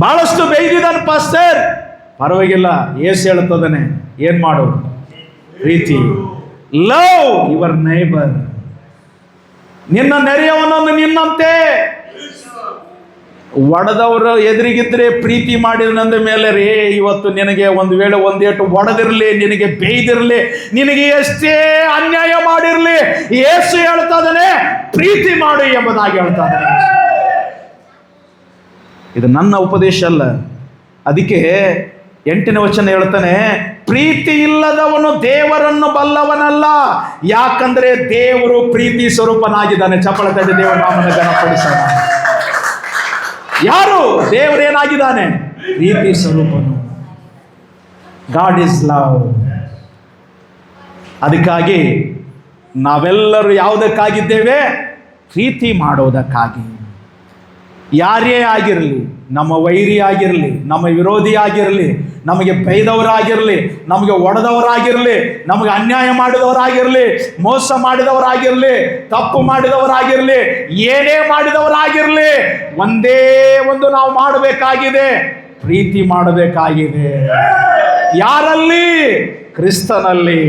ಬಹಳಷ್ಟು ಬೇಯ್ದಿದ್ದಾನೆ ಪಾಸ್ಟರ್, ಪರವಾಗಿಲ್ಲ, ಯೇಸು ಹೇಳ್ತದಾನೆ ಏನ್ ಮಾಡು, ಪ್ರೀತಿ. ಲವ್ ಯುವರ್ ನೇಬರ್, ನಿನ್ನ ನೆರೆಯವನನ್ನು ನಿನ್ನಂತೆ. ಒಡೆದವರು ಎದುರಿಗಿದ್ರೆ ಪ್ರೀತಿ ಮಾಡಿದ ಮೇಲೆ ರೀ, ಇವತ್ತು ನಿನಗೆ ಒಂದು ವೇಳೆ ಒಂದೇಟು ಒಡೆದಿರಲಿ, ನಿನಗೆ ಬೇಯ್ದಿರಲಿ, ನಿನಗೆ ಎಷ್ಟೇ ಅನ್ಯಾಯ ಮಾಡಿರಲಿ, ಯೇಸು ಹೇಳ್ತಾ ಇದ್ದಾನೆ ಪ್ರೀತಿ ಮಾಡು ಎಂಬುದಾಗಿ ಹೇಳ್ತಾ ಇದ್ದಾನೆ. ಇದು ನನ್ನ ಉಪದೇಶ ಅಲ್ಲ. ಅದಕ್ಕೆ 8ನೇ ವಚನ ಹೇಳ್ತಾನೆ, ಪ್ರೀತಿ ಇಲ್ಲದವನು ದೇವರನ್ನು ಬಲ್ಲವನಲ್ಲ, ಯಾಕಂದ್ರೆ ದೇವರು ಪ್ರೀತಿ ಸ್ವರೂಪನಾಗಿದ್ದಾನೆ. ಚಪ್ಪಳ ತಟ್ಟಿ ದೇವರ ನಾಮನ ಘನಪಡಿಸೋಣ. ಯಾರು? ದೇವರೇನಾಗಿದ್ದಾನೆ? ಪ್ರೀತಿ ಸ್ವರೂಪನು. God is love. ಅದಕ್ಕಾಗಿ ನಾವೆಲ್ಲರೂ ಯಾವುದಕ್ಕಾಗಿದ್ದೇವೆ? ಪ್ರೀತಿ ಮಾಡೋದಕ್ಕಾಗಿ. ಯಾರೇ ಆಗಿರಲಿ, ನಮ್ಮ ವೈರಿ ಆಗಿರಲಿ, ನಮ್ಮ ವಿರೋಧಿ ಆಗಿರಲಿ, ನಮಗೆ ಬೈದವರಾಗಿರಲಿ, ನಮಗೆ ಒಡೆದವರಾಗಿರಲಿ, ನಮಗೆ ಅನ್ಯಾಯ ಮಾಡಿದವರಾಗಿರಲಿ, ಮೋಸ ಮಾಡಿದವರಾಗಿರಲಿ, ತಪ್ಪು ಮಾಡಿದವರಾಗಿರಲಿ, ಏನೇ ಮಾಡಿದವರಾಗಿರಲಿ, ಒಂದೇ ಒಂದು ನಾವು ಮಾಡಬೇಕಾಗಿದೆ, ಪ್ರೀತಿ ಮಾಡಬೇಕಾಗಿದೆ. ಯಾರಲ್ಲಿ? ಕ್ರಿಸ್ತನಲ್ಲಿ.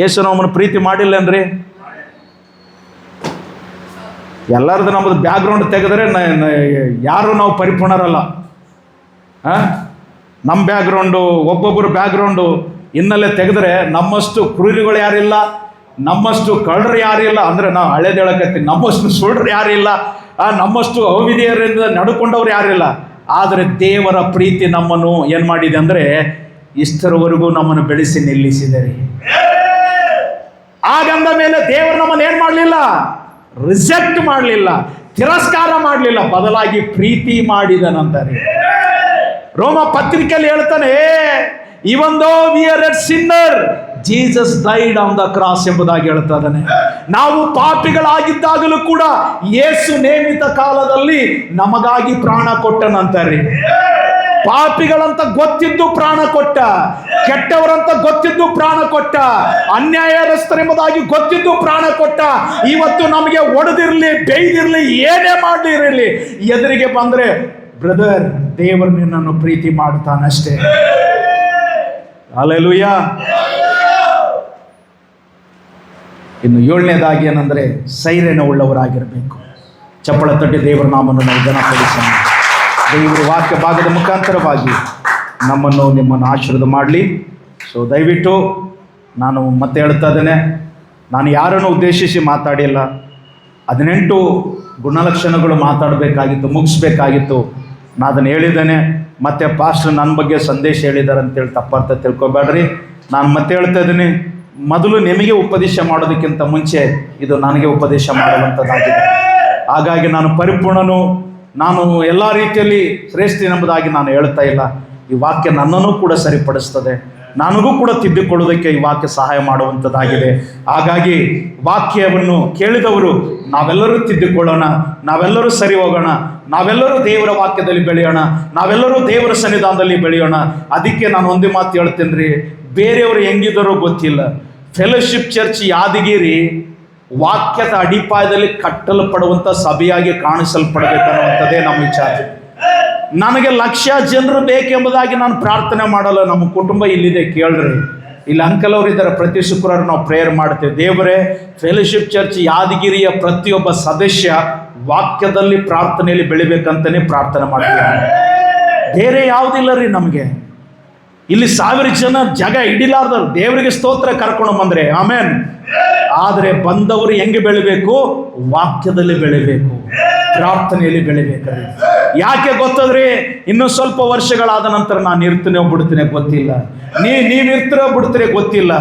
ಯೇಸು ನಮ್ಮನ್ನು ಪ್ರೀತಿ ಮಾಡಿಲ್ಲನ್ರಿ? ಎಲ್ಲರದ್ದು ನಮ್ಮದು ಬ್ಯಾಕ್ಗ್ರೌಂಡ್ ತೆಗೆದ್ರೆ ಯಾರು ನಾವು ಪರಿಪೂರ್ಣರಲ್ಲ. ನಮ್ಮ ಬ್ಯಾಕ್ಗ್ರೌಂಡು, ಒಬ್ಬೊಬ್ಬರು ಬ್ಯಾಕ್ಗ್ರೌಂಡು ಹಿನ್ನೆಲೆ ತೆಗೆದ್ರೆ ನಮ್ಮಷ್ಟು ಕ್ರೂರಿಗಳು ಯಾರಿಲ್ಲ, ನಮ್ಮಷ್ಟು ಕಳ್ಳರು ಯಾರಿಲ್ಲ. ಅಂದರೆ ನಾವು ಹಳೇದು ಹೇಳಕತ್ತೀವಿ, ನಮ್ಮಷ್ಟು ಸುಳ್ಳರು ಯಾರಿಲ್ಲ, ನಮ್ಮಷ್ಟು ಅವಿಧಿಯರಿಂದ ನಡ್ಕೊಂಡವ್ರು ಯಾರಿಲ್ಲ. ಆದರೆ ದೇವರ ಪ್ರೀತಿ ನಮ್ಮನ್ನು ಏನು ಮಾಡಿದೆ ಅಂದರೆ ಇಷ್ಟರವರೆಗೂ ನಮ್ಮನ್ನು ಬೆಳೆಸಿ ನಿಲ್ಲಿಸಿದೆ ರೀ. ಹಾಗಂದ ಮೇಲೆ ದೇವರು ನಮ್ಮನ್ನು ಏನು ಮಾಡಲಿಲ್ಲ? ರಿಜೆಕ್ಟ್ ಮಾಡಲಿಲ್ಲ, ತಿರಸ್ಕಾರ ಮಾಡಲಿಲ್ಲ, ಬದಲಾಗಿ ಪ್ರೀತಿ ಮಾಡಿದನಂತಾರೆ. ರೋಮ ಪತ್ರಿಕೆಯಲ್ಲಿ ಹೇಳ್ತಾನೆ, even though we are a sinner Jesus died on the cross ಎಂಬುದಾಗಿ ಹೇಳ್ತಾ ಇದ್ದಾನೆ. ನಾವು ಪಾಪಿಗಳಾಗಿದ್ದಾಗಲೂ ಕೂಡ ಯೇಸು ನೇಮಿತ ಕಾಲದಲ್ಲಿ ನಮಗಾಗಿ ಪ್ರಾಣ ಕೊಟ್ಟನಂತಾರೆ. ಪಾಪಿಗಳಂತ ಗೊತ್ತಿದ್ದು ಪ್ರಾಣ ಕೊಟ್ಟ, ಕೆಟ್ಟವರಂತ ಗೊತ್ತಿದ್ದು ಪ್ರಾಣ ಕೊಟ್ಟ, ಅನ್ಯಾಯಸ್ಥರೆಂಬುದಾಗಿ ಗೊತ್ತಿದ್ದು ಪ್ರಾಣ ಕೊಟ್ಟ. ಇವತ್ತು ನಮಗೆ ಒಡೆದಿರಲಿ, ಬೇಯ್ದಿರಲಿ, ಏನೇ ಮಾಡಲಿರಲಿ, ಎದುರಿಗೆ ಬಂದ್ರೆ ಬ್ರದರ್, ದೇವರು ನಿನ್ನನ್ನು ಪ್ರೀತಿ ಮಾಡುತ್ತಾನಷ್ಟೇ. ಹಲ್ಲೆಲೂಯಾ. ಇನ್ನು 7ನೇದಾಗಿ ಏನಂದ್ರೆ ಸೈರ್ಯನ ಉಳ್ಳವರಾಗಿರಬೇಕು. ಚಪ್ಪಳ ತಟ್ಟಿ ದೇವರ ನಾಮವನ್ನು ನಾವು ಘನಪಡಿಸೋಣ. ದೇವರು ವಾಕ್ಯ ಭಾಗದ ಮುಖಾಂತರವಾಗಿ ನಮ್ಮನ್ನು ನಿಮ್ಮನ್ನು ಆಶೀರ್ವಾದ ಮಾಡಲಿ. ಸೊ ದಯವಿಟ್ಟು ನಾನು ಮತ್ತೆ ಹೇಳ್ತಾ ಇದ್ದೇನೆ, ನಾನು ಯಾರನ್ನು ಉದ್ದೇಶಿಸಿ ಮಾತಾಡಿಲ್ಲ. 18 ಗುಣಲಕ್ಷಣಗಳು ಮಾತಾಡಬೇಕಾಗಿತ್ತು, ಮುಗಿಸ್ಬೇಕಾಗಿತ್ತು. ನಾನು ಅದನ್ನು ಹೇಳಿದ್ದೇನೆ. ಮತ್ತೆ ಪಾಸ್ಟರ್ ನನ್ನ ಬಗ್ಗೆ ಸಂದೇಶ ಹೇಳಿದ್ದಾರೆ ಅಂತೇಳಿ ತಪ್ಪರ್ಥ ತಿಳ್ಕೊಬೇಡ್ರಿ. ನಾನು ಮತ್ತೆ ಹೇಳ್ತಾ ಇದ್ದೀನಿ, ಮೊದಲು ನಿಮಗೆ ಉಪದೇಶ ಮಾಡೋದಕ್ಕಿಂತ ಮುಂಚೆ ಇದು ನನಗೆ ಉಪದೇಶ ಮಾಡುವಂಥದ್ದಾಗಿದೆ. ಹಾಗಾಗಿ ನಾನು ಪರಿಪೂರ್ಣನು, ನಾನು ಎಲ್ಲ ರೀತಿಯಲ್ಲಿ ಶ್ರೇಷ್ಠ ಎಂಬುದಾಗಿ ನಾನು ಹೇಳ್ತಾ ಇಲ್ಲ. ಈ ವಾಕ್ಯ ನನ್ನನ್ನು ಕೂಡ ಸರಿಪಡಿಸ್ತದೆ, ನನಗೂ ಕೂಡ ತಿದ್ದಿಕೊಳ್ಳೋದಕ್ಕೆ ಈ ವಾಕ್ಯ ಸಹಾಯ ಮಾಡುವಂಥದ್ದಾಗಿದೆ. ಹಾಗಾಗಿ ವಾಕ್ಯವನ್ನು ಕೇಳಿದವರು ನಾವೆಲ್ಲರೂ ತಿದ್ದಿಕೊಳ್ಳೋಣ, ನಾವೆಲ್ಲರೂ ಸರಿ ಹೋಗೋಣ, ನಾವೆಲ್ಲರೂ ದೇವರ ವಾಕ್ಯದಲ್ಲಿ ಬೆಳೆಯೋಣ, ನಾವೆಲ್ಲರೂ ದೇವರ ಸನ್ನಿಧಾನದಲ್ಲಿ ಬೆಳೆಯೋಣ. ಅದಕ್ಕೆ ನಾನು ಒಂದೇ ಮಾತು ಹೇಳ್ತೇನೆ ರೀ, ಬೇರೆಯವರು ಹೆಂಗಿದ್ದಾರೋ ಗೊತ್ತಿಲ್ಲ, ಫೆಲೋಶಿಪ್ ಚರ್ಚ್ ಯಾದಗಿರಿ ವಾಕ್ಯದ ಅಡಿಪಾಯದಲ್ಲಿ ಕಟ್ಟಲ್ಪಡುವಂಥ ಸಭೆಯಾಗಿ ಕಾಣಿಸಲ್ಪಡಬೇಕನ್ನುವಂಥದ್ದೇ ನಮ್ಮ ವಿಚಾರ. ನನಗೆ 1,00,000 ಜನರು ಬೇಕೆಂಬುದಾಗಿ ನಾನು ಪ್ರಾರ್ಥನೆ ಮಾಡಲ್ಲ. ನಮ್ಮ ಕುಟುಂಬ ಇಲ್ಲಿದೆ, ಕೇಳ್ರಿ, ಇಲ್ಲಿ ಅಂಕಲ್ ಅವರು ಇದ್ದಾರೆ. ಪ್ರತಿ ಶುಕ್ರವಾರ ನಾವು ಪ್ರೇಯರ್ ಮಾಡ್ತೇವೆ. ದೇವರೇ, ಫೆಲೋಶಿಪ್ ಚರ್ಚ್ ಯಾದಗಿರಿಯ ಪ್ರತಿಯೊಬ್ಬ ಸದಸ್ಯ ವಾಕ್ಯದಲ್ಲಿ ಪ್ರಾರ್ಥನೆಯಲ್ಲಿ ಬೆಳಿಬೇಕಂತಲೇ ಪ್ರಾರ್ಥನೆ ಮಾಡ್ತೇವೆ. ಬೇರೆ ಯಾವುದಿಲ್ಲ ರೀ ನಮಗೆ. ಇಲ್ಲಿ 1000 ಜನ ಜಾಗ ಹಿಡಿಲಾರ್ದವ್ರು ದೇವರಿಗೆ ಸ್ತೋತ್ರ ಕರ್ಕೊಂಡು ಬಂದ್ರೆ ಆಮೇನ್. ಆದರೆ ಬಂದವರು ಹೆಂಗೆ ಬೆಳಿಬೇಕು? ವಾಕ್ಯದಲ್ಲಿ ಬೆಳಿಬೇಕು, ಪ್ರಾರ್ಥನೆಯಲ್ಲಿ ಬೆಳಿಬೇಕ್ರಿ. ಯಾಕೆ ಗೊತ್ತದ್ರಿ? ಇನ್ನು ಸ್ವಲ್ಪ ವರ್ಷಗಳಾದ ನಂತರ ನಾನು ಇರ್ತೀನೋ ಬಿಡ್ತೀನಿ ಗೊತ್ತಿಲ್ಲ, ನೀವು ಇರ್ತೀರೋ ಬಿಡ್ತೀರೋ ಗೊತ್ತಿಲ್ಲ.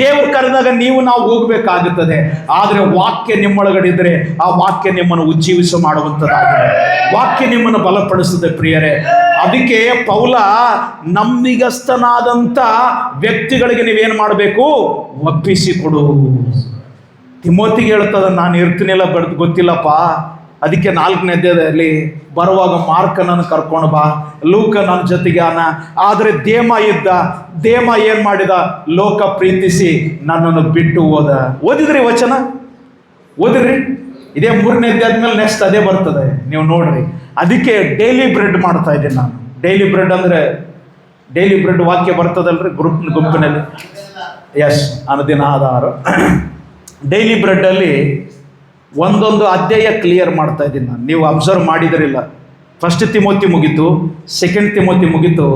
ದೇವರು ಕರೆದಾಗ ನಾವು ಹೋಗ್ಬೇಕಾಗುತ್ತದೆ. ಆದರೆ ವಾಕ್ಯ ನಿಮ್ಮೊಳಗಡೆ ಇದ್ರೆ ಆ ವಾಕ್ಯ ನಿಮ್ಮನ್ನು ಉಜ್ಜೀವಿಸ ಮಾಡುವಂಥದ್ದಾಗಿದೆ. ವಾಕ್ಯ ನಿಮ್ಮನ್ನು ಬಲಪಡಿಸ್ತದೆ ಪ್ರಿಯರೇ. ಅದಕ್ಕೆ ಪೌಲ ನಂಬಿಗಸ್ತನಾದಂಥ ವ್ಯಕ್ತಿಗಳಿಗೆ ನೀವೇನು ಮಾಡಬೇಕು? ಒಪ್ಪಿಸಿಕೊಡು. ತಿಮೋತಿಗೆ ಹೇಳ್ತದ, ನಾನು ಇರ್ತೀನಿಲ್ಲ ಗೊತ್ತಿಲ್ಲಪ್ಪ. ಅದಕ್ಕೆ 4ನೇ ಅಧ್ಯಾಯದಲ್ಲಿ ಬರುವಾಗ ಮಾರ್ಕನನ್ನು ಕರ್ಕೊಂಡು ಬಾ, ಲೂಕ ನನ್ನ ಜೊತೆಗೆ ಆನ. ಆದರೆ ದೇಮ ಇದ್ದ, ದೇಮ ಏನು ಮಾಡಿದ? ಲೋಕ ಪ್ರೀತಿಸಿ ನನ್ನನ್ನು ಬಿಟ್ಟು ಹೋದ. ಓದಿದ್ರಿ ವಚನ? ಓದಿದ್ರಿ? ಇದೇ 3ನೇ ಅಧ್ಯಾಯದ ಮೇಲೆ ನೆಕ್ಸ್ಟ್ ಅದೇ ಬರ್ತದೆ, ನೀವು ನೋಡ್ರಿ. ಅದಕ್ಕೆ ಡೈಲಿ ಬ್ರೆಡ್ ಮಾಡ್ತಾ ಇದ್ದೀನಿ ನಾನು. ಡೈಲಿ ಬ್ರೆಡ್ ಅಂದರೆ ಡೈಲಿ ಬ್ರೆಡ್ ವಾಕ್ಯ ಬರ್ತದಲ್ರಿ ಗುಂಪಿನಲ್ಲಿ. ಎಸ್, ಅನುದಿನ ಆಧಾರ. ಡೈಲಿ ಬ್ರೆಡ್ಡಲ್ಲಿ ಒಂದೊಂದು ಅಧ್ಯಾಯ ಕ್ಲಿಯರ್ ಮಾಡ್ತಾ ಇದ್ದೀನಿ ನಾನು. ನೀವು ಅಬ್ಸರ್ವ್ ಮಾಡಿದಿರಿಲ್ಲ, ಫಸ್ಟ್ ತಿಮೋತಿ ಮುಗೀತು, ಸೆಕೆಂಡ್ ತಿಮೋತಿ ಮುಗೀತು,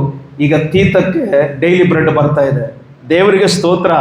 ಈಗ ತೀತಕ್ಕೆ ಡೈಲಿ ಬ್ರೆಡ್ ಬರ್ತಾ ಇದೆ. ದೇವರಿಗೆ ಸ್ತೋತ್ರ.